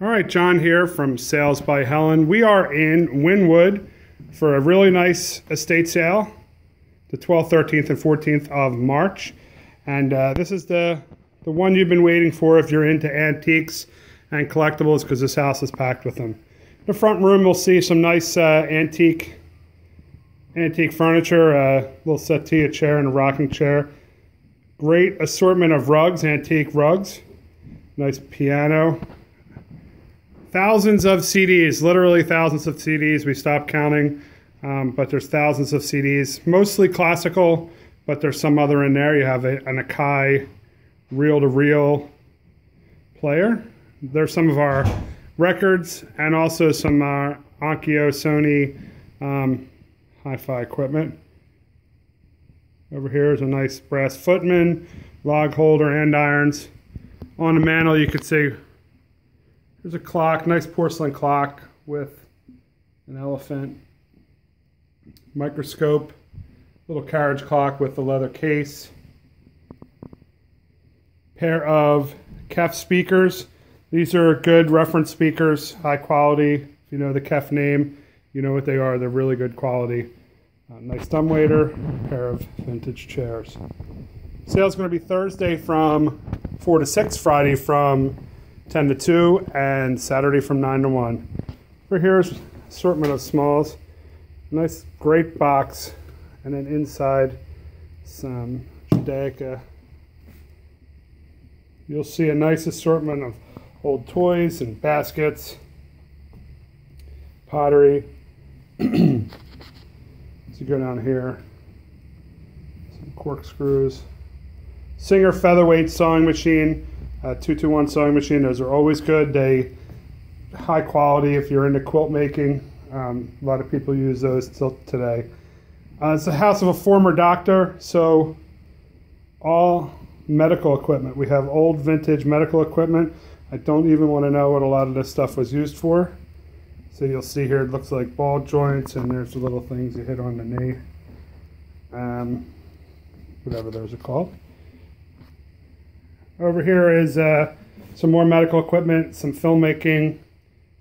All right, John here from Sales by Helen. We are in Wynnewood for a really nice estate sale, the 12th, 13th, and 14th of March. And this is the one you've been waiting for if you're into antiques and collectibles, because this house is packed with them. In the front room, we'll see some nice antique furniture, a little settee, a chair, and a rocking chair. Great assortment of rugs, antique rugs. Nice piano. Thousands of CDs, literally thousands of CDs. We stopped counting, but there's thousands of CDs. Mostly classical, but there's some other in there. You have an Akai reel-to-reel player. There's some of our records and also some Onkyo Sony hi-fi equipment. Over here is a nice brass footman, log holder, andirons. On the mantle you can see there's a clock, nice porcelain clock with an elephant, microscope, little carriage clock with the leather case, pair of KEF speakers. These are good reference speakers, high quality. If you know the KEF name, you know what they are. They're really good quality. Nice dumbwaiter, a pair of vintage chairs. Sale's going to be Thursday from 4 to 6, Friday from 10 to 2, and Saturday from 9 to 1. Over here's assortment of smalls. Nice, great box. And then inside, some Judaica. You'll see a nice assortment of old toys and baskets, pottery. As you go down here, some corkscrews. Singer featherweight sewing machine. 221 sewing machine. Those are always good. They high quality if you're into quilt making. A lot of people use those till today. It's the house of a former doctor, so all medical equipment. We have old vintage medical equipment. I don't even want to know what a lot of this stuff was used for. So you'll see here it looks like ball joints, and there's the little things you hit on the knee. Whatever those are called. Over here is some more medical equipment, some filmmaking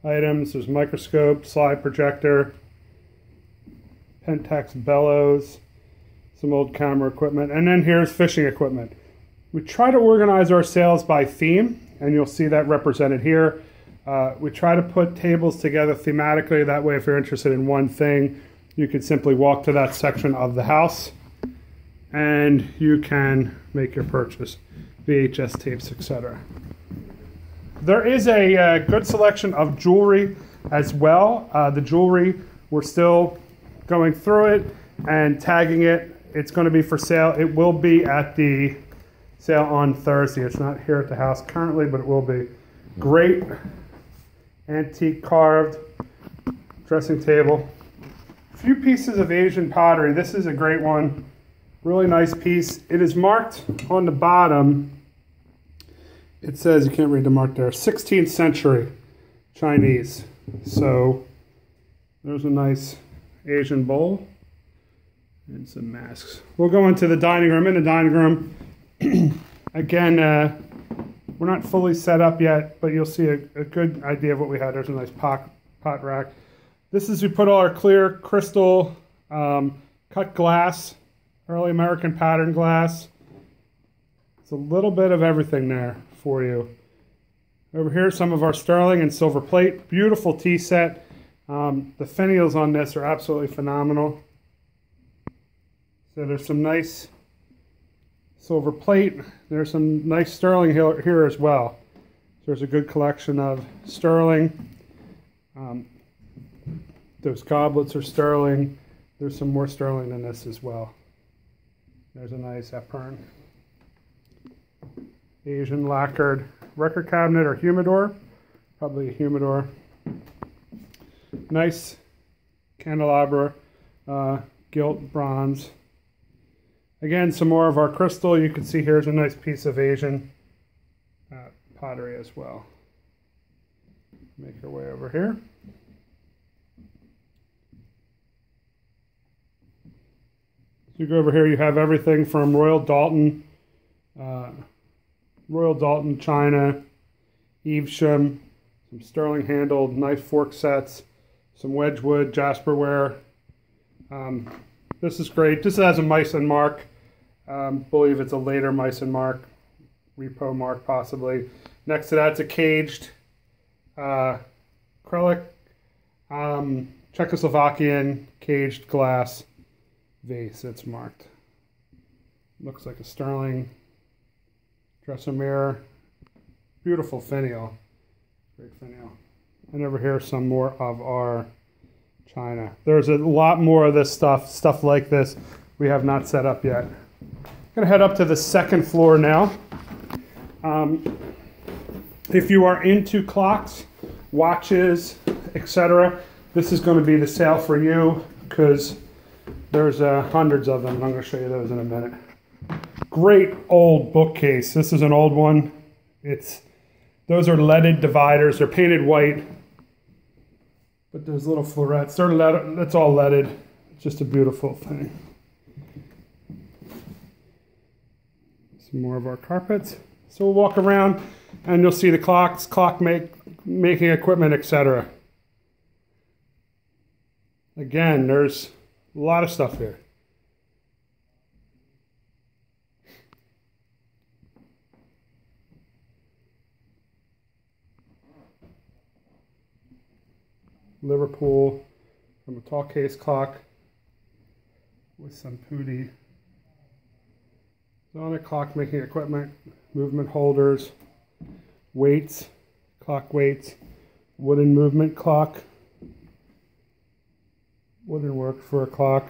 items. There's a microscope, slide projector, Pentax bellows, some old camera equipment, and then here's fishing equipment. We try to organize our sales by theme, and you'll see that represented here. We try to put tables together thematically. That way, if you're interested in one thing, you can simply walk to that section of the house, and you can make your purchase. VHS tapes, etc. There is a good selection of jewelry as well. The jewelry, we're still going through it and tagging it. It's going to be for sale. It will be at the sale on Thursday. It's not here at the house currently, but it will be. Great antique carved dressing table. A few pieces of Asian pottery. This is a great one. Really nice piece. It is marked on the bottom. It says, you can't read the mark there, 16th century Chinese. So there's a nice Asian bowl and some masks. We'll go into the dining room. In the dining room, again, we're not fully set up yet, but you'll see a good idea of what we have. There's a nice pot rack. This is, we put all our clear crystal cut glass, early American pattern glass. It's a little bit of everything there for you. Over here, some of our sterling and silver plate. Beautiful tea set. The finials on this are absolutely phenomenal. So there's some nice silver plate. There's some nice sterling here as well. So there's a good collection of sterling. Those goblets are sterling. There's some more sterling in this as well. There's a nice Epern. Asian lacquered record cabinet or humidor. Probably a humidor. Nice candelabra, gilt bronze. Again, some more of our crystal. You can see here's a nice piece of Asian pottery as well. Make our way over here. You go over here, you have everything from Royal Dalton China, Evesham, some sterling handled knife fork sets, some Wedgwood Jasperware. This is great. This has a mice and mark. Believe it's a later mice and mark, repo mark possibly. Next to that's a caged acrylic Czechoslovakian caged glass vase. It's marked. Looks like a sterling dresser mirror. Beautiful finial. Great finial. And over here some more of our china. There's a lot more of this stuff like this we have not set up yet. I'm going to head up to the second floor now. If you are into clocks, watches, etc., this is going to be the sale for you because there's hundreds of them, and I'm going to show you those in a minute. Great old bookcase. This is an old one. Those are leaded dividers. They're painted white, but there's little florets. They're leaded. That's all leaded. It's just a beautiful thing. Some more of our carpets. So we'll walk around, and you'll see the clocks, making equipment, etc. Again, there's a lot of stuff here. Liverpool from a tall case clock with some Pudi. Sonic clock making equipment, movement holders, weights, clock weights, wooden movement clock, wooden work for a clock.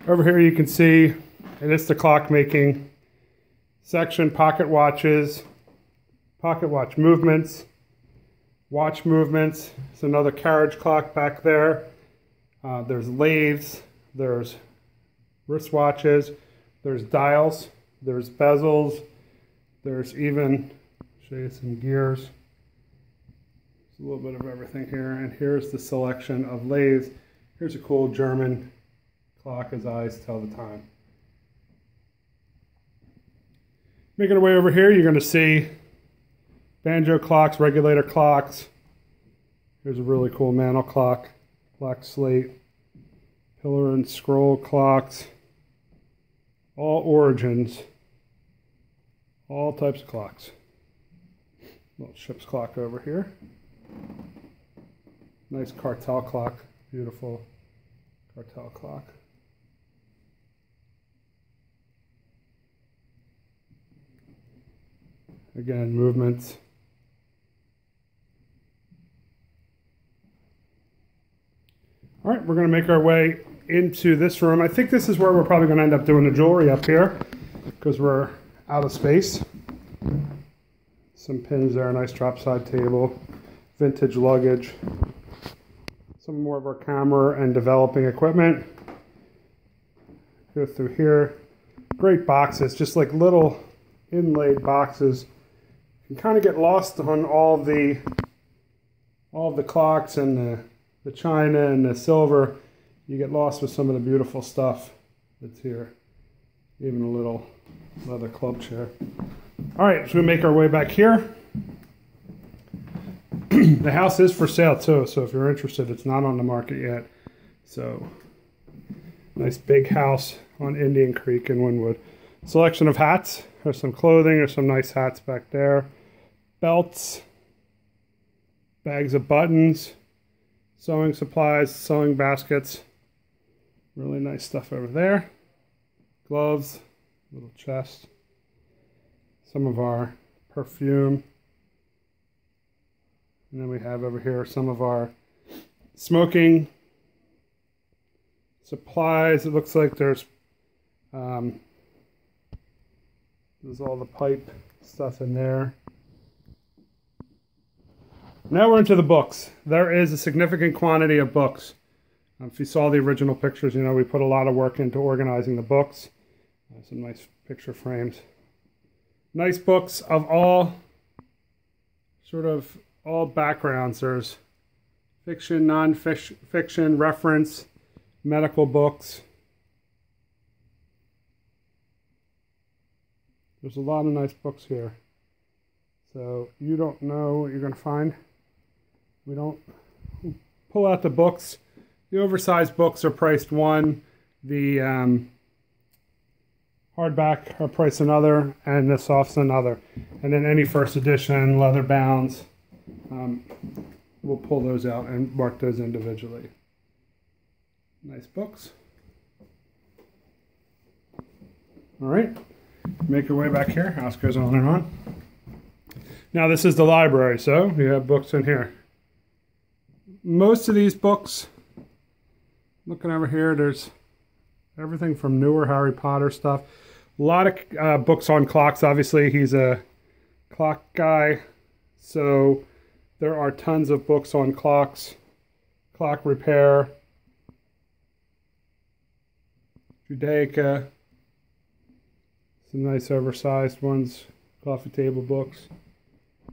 Over here you can see it is the clock making section, pocket watches, pocket watch movements, watch movements. There's another carriage clock back there. There's lathes, there's wristwatches, there's dials, there's bezels, there's even, show you some gears. There's a little bit of everything here, and here's the selection of lathes. Here's a cool German clock as eyes tell the time. Making our way over here, you're going to see banjo clocks, regulator clocks. Here's a really cool mantle clock, black slate, pillar and scroll clocks, all origins, all types of clocks. Little ship's clock over here. Nice cartel clock, beautiful cartel clock. Again, movements. All right, we're going to make our way into this room. I think this is where we're probably going to end up doing the jewelry up here because we're out of space. Some pins there, a nice drop side table, vintage luggage, some more of our camera and developing equipment. Go through here. Great boxes, just like little inlaid boxes. You can kind of get lost on all the clocks and the china and the silver. You get lost with some of the beautiful stuff that's here. Even a little leather club chair. All right, so we make our way back here. The house is for sale too, so if you're interested, it's not on the market yet. So, nice big house on Indian Creek in Wynnewood. Selection of hats. There's some clothing. There's some nice hats back there. Belts. Bags of buttons. Sewing supplies. Sewing baskets. Really nice stuff over there. Gloves. Little chest. Some of our perfume. And then we have over here some of our smoking supplies. It looks like there's all the pipe stuff in there. Now we're into the books. There is a significant quantity of books. If you saw the original pictures, you know we put a lot of work into organizing the books. Some nice picture frames. Nice books of all backgrounds. There's fiction, non-fiction, reference, medical books. There's a lot of nice books here. So you don't know what you're going to find. We don't pull out the books. The oversized books are priced one. The hardback are priced another, and the soft's another. And then any first edition, leather bounds, we'll pull those out and mark those individually. Nice books. All right, make your way back here. House goes on and on. Now this is the library, so you have books in here. Most of these books, looking over here, there's everything from newer Harry Potter stuff. A lot of books on clocks. Obviously, he's a clock guy, so there are tons of books on clocks, clock repair, Judaica, some nice oversized ones, coffee table books.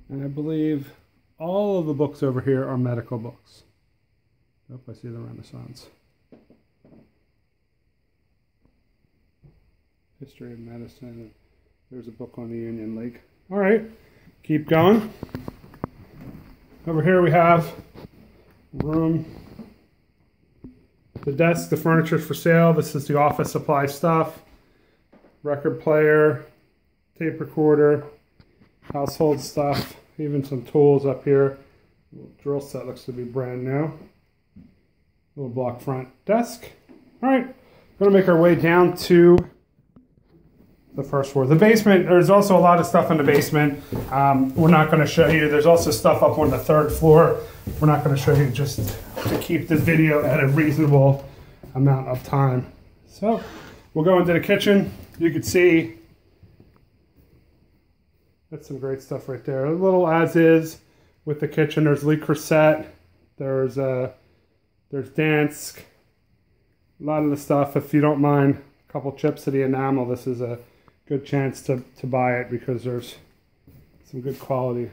And I believe all of the books over here are medical books. Nope, I see the Renaissance. History of medicine. There's a book on the Union League. All right, keep going. Over here we have room. The desk, the furniture's for sale. This is the office supply stuff. Record player, tape recorder, household stuff, even some tools up here. Drill set looks to be brand new. Little block front desk. All right, we're gonna make our way down to the first floor. The basement, there's also a lot of stuff in the basement. We're not gonna show you. There's also stuff up on the third floor. We're not gonna show you just to keep this video at a reasonable amount of time. So we'll go into the kitchen. You can see that's some great stuff right there. A little as is with the kitchen. There's Le Creuset. There's Dansk. A lot of the stuff, if you don't mind, a couple chips of the enamel, this is a good chance to buy it because there's some good quality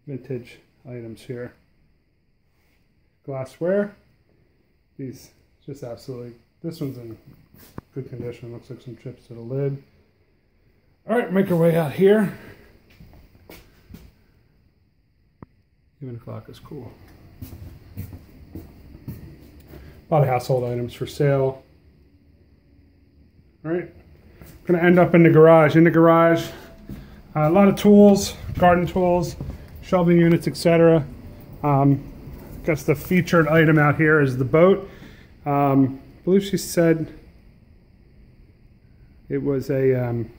vintage items here. Glassware. These just absolutely, this one's in good condition. Looks like some chips to the lid. All right, make our way out here. Even the clock is cool. A lot of household items for sale. All right, going to end up in the garage. In the garage, a lot of tools, garden tools, shelving units, etc. I guess the featured item out here is the boat. I believe she said it was an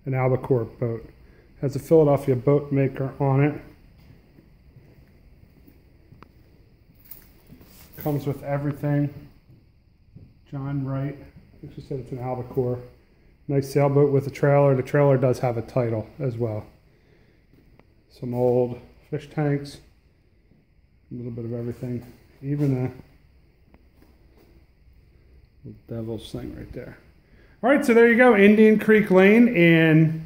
albacore boat. Has a Philadelphia boat maker on it. Comes with everything. John Wright. I think she said it's an albacore. Nice sailboat with a trailer. The trailer does have a title as well. Some old fish tanks. A little bit of everything. Even a devil's thing right there. All right, so there you go. Indian Creek Lane in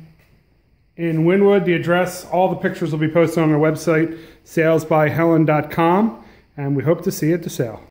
Wynnewood. The address, all the pictures will be posted on our website, salesbyhelen.com, and we hope to see you at the sale.